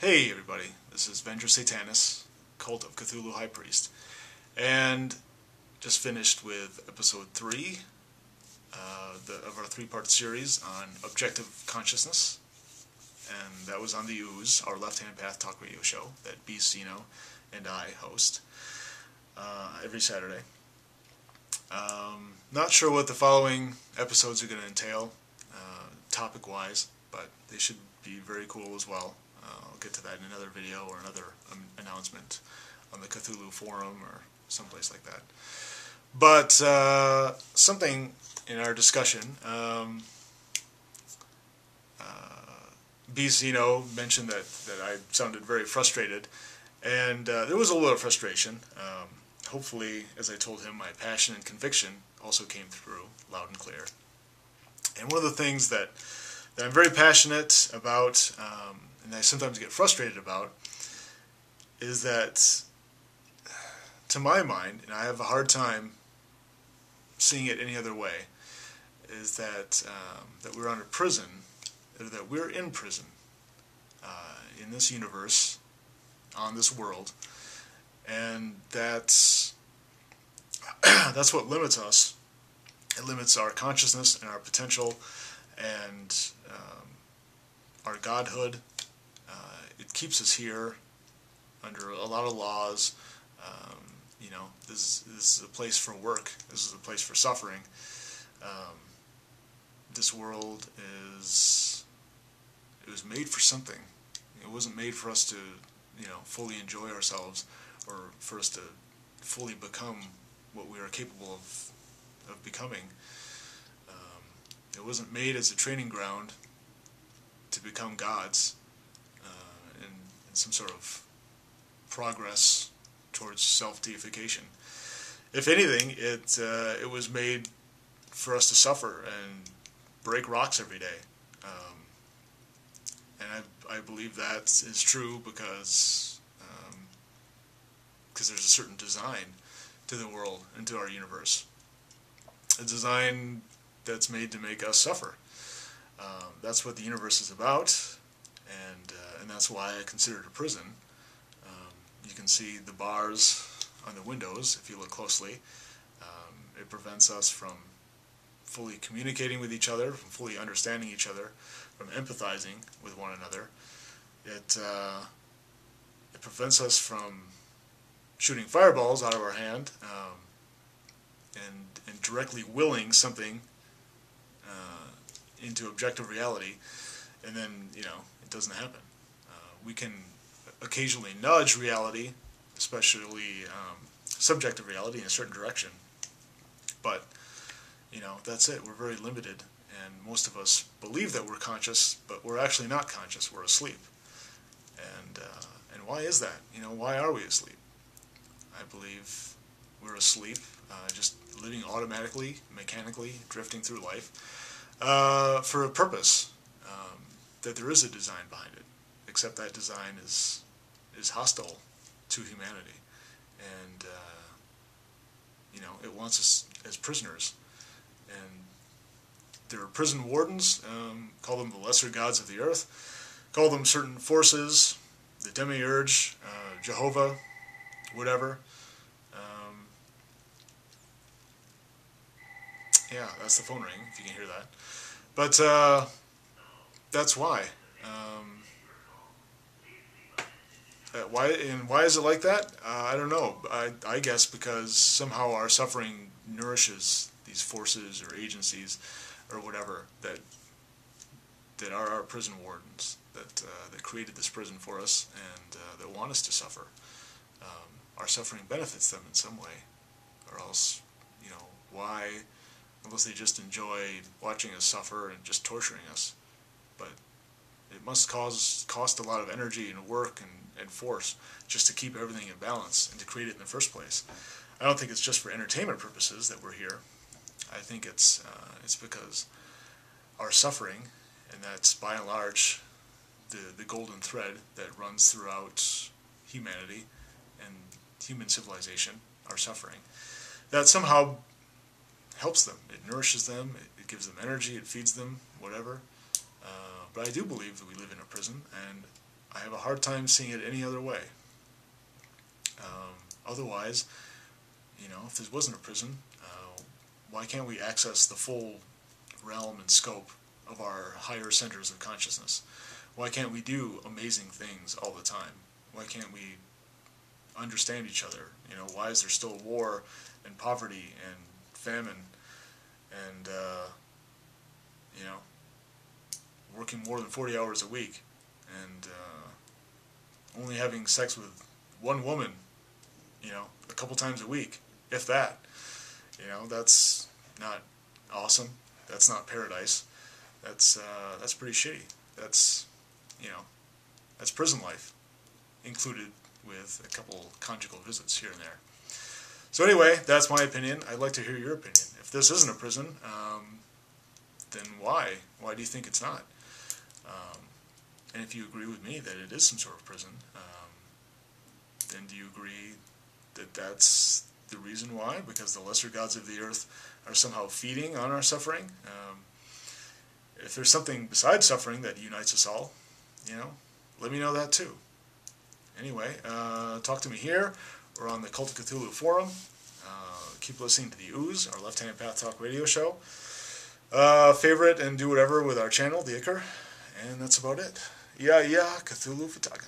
Hey everybody, this is Venger Satanis, Cult of Cthulhu High Priest, and just finished with episode 3 of our 3-part series on objective consciousness, and that was on the Ooze, our left-hand path talk radio show that B. Sino and I host every Saturday. Not sure what the following episodes are going to entail, topic-wise, but they should be very cool as well. I'll get to that in another video or another announcement on the Cthulhu forum or someplace like that. But something in our discussion, B. Zeno mentioned that I sounded very frustrated, and there was a little frustration. Hopefully, as I told him, my passion and conviction also came through loud and clear. And one of the things that I'm very passionate about, and I sometimes get frustrated about, is that, to my mind, and I have a hard time seeing it any other way, is that that we're under prison, or that we're in prison in this universe, on this world, and that's what limits us. It limits our consciousness and our potential and our godhood. It keeps us here under a lot of laws. This is a place for work. This is a place for suffering. This world it was made for something. It wasn't made for us to, fully enjoy ourselves, or for us to fully become what we are capable of becoming. It wasn't made as a training ground to become gods in some sort of progress towards self-deification. If anything, it was made for us to suffer and break rocks every day. And I believe that is true because there's a certain design to the world and to our universe. A design that's made to make us suffer. That's what the universe is about, and that's why I consider it a prison. You can see the bars on the windows if you look closely. It prevents us from fully communicating with each other, from fully understanding each other, from empathizing with one another. It prevents us from shooting fireballs out of our hand and directly willing something into objective reality, and then it doesn't happen. We can occasionally nudge reality, especially subjective reality, in a certain direction, but that's it. We're very limited, and most of us believe that we're conscious, but we're actually not conscious. We're asleep. And why is that? Why are we asleep? I believe we're asleep, just living automatically, mechanically, drifting through life, for a purpose, that there is a design behind it, except that design is hostile to humanity, and it wants us as prisoners. And there are prison wardens, call them the lesser gods of the earth, call them certain forces, the demiurge, Jehovah, whatever. Yeah, that's the phone ring, if you can hear that. But that's why. Why is it like that? I don't know. I guess because somehow our suffering nourishes these forces or agencies or whatever that are our prison wardens, that created this prison for us, and that want us to suffer. Our suffering benefits them in some way, or else, why? Unless they just enjoy watching us suffer and just torturing us. But it must cost a lot of energy and work and force just to keep everything in balance and to create it in the first place. I don't think it's just for entertainment purposes that we're here. I think it's because our suffering, and that's by and large the golden thread that runs throughout humanity and human civilization, our suffering, that somehow helps them. It nourishes them, it gives them energy, it feeds them, whatever. But I do believe that we live in a prison, and I have a hard time seeing it any other way. Otherwise, you know, if this wasn't a prison, why can't we access the full realm and scope of our higher centers of consciousness? Why can't we do amazing things all the time? Why can't we understand each other? You know, why is there still war and poverty and famine and, you know, working more than 40 hours a week and only having sex with one woman, you know, a couple times a week, if that? You know, that's not awesome. That's not paradise. That's pretty shitty. That's, you know, that's prison life, included with a couple conjugal visits here and there. So anyway, that's my opinion. I'd like to hear your opinion. If this isn't a prison, then why? Why do you think it's not? And if you agree with me that it is some sort of prison, then do you agree that that's the reason why? Because the lesser gods of the earth are somehow feeding on our suffering? If there's something besides suffering that unites us all, you know, let me know that too. Anyway, talk to me here or on the Cult of Cthulhu forum. Keep listening to the Ooze, our Left Hand Path Talk radio show. Favorite and do whatever with our channel, the Icar. And that's about it. Yeah, Cthulhu Fatagan.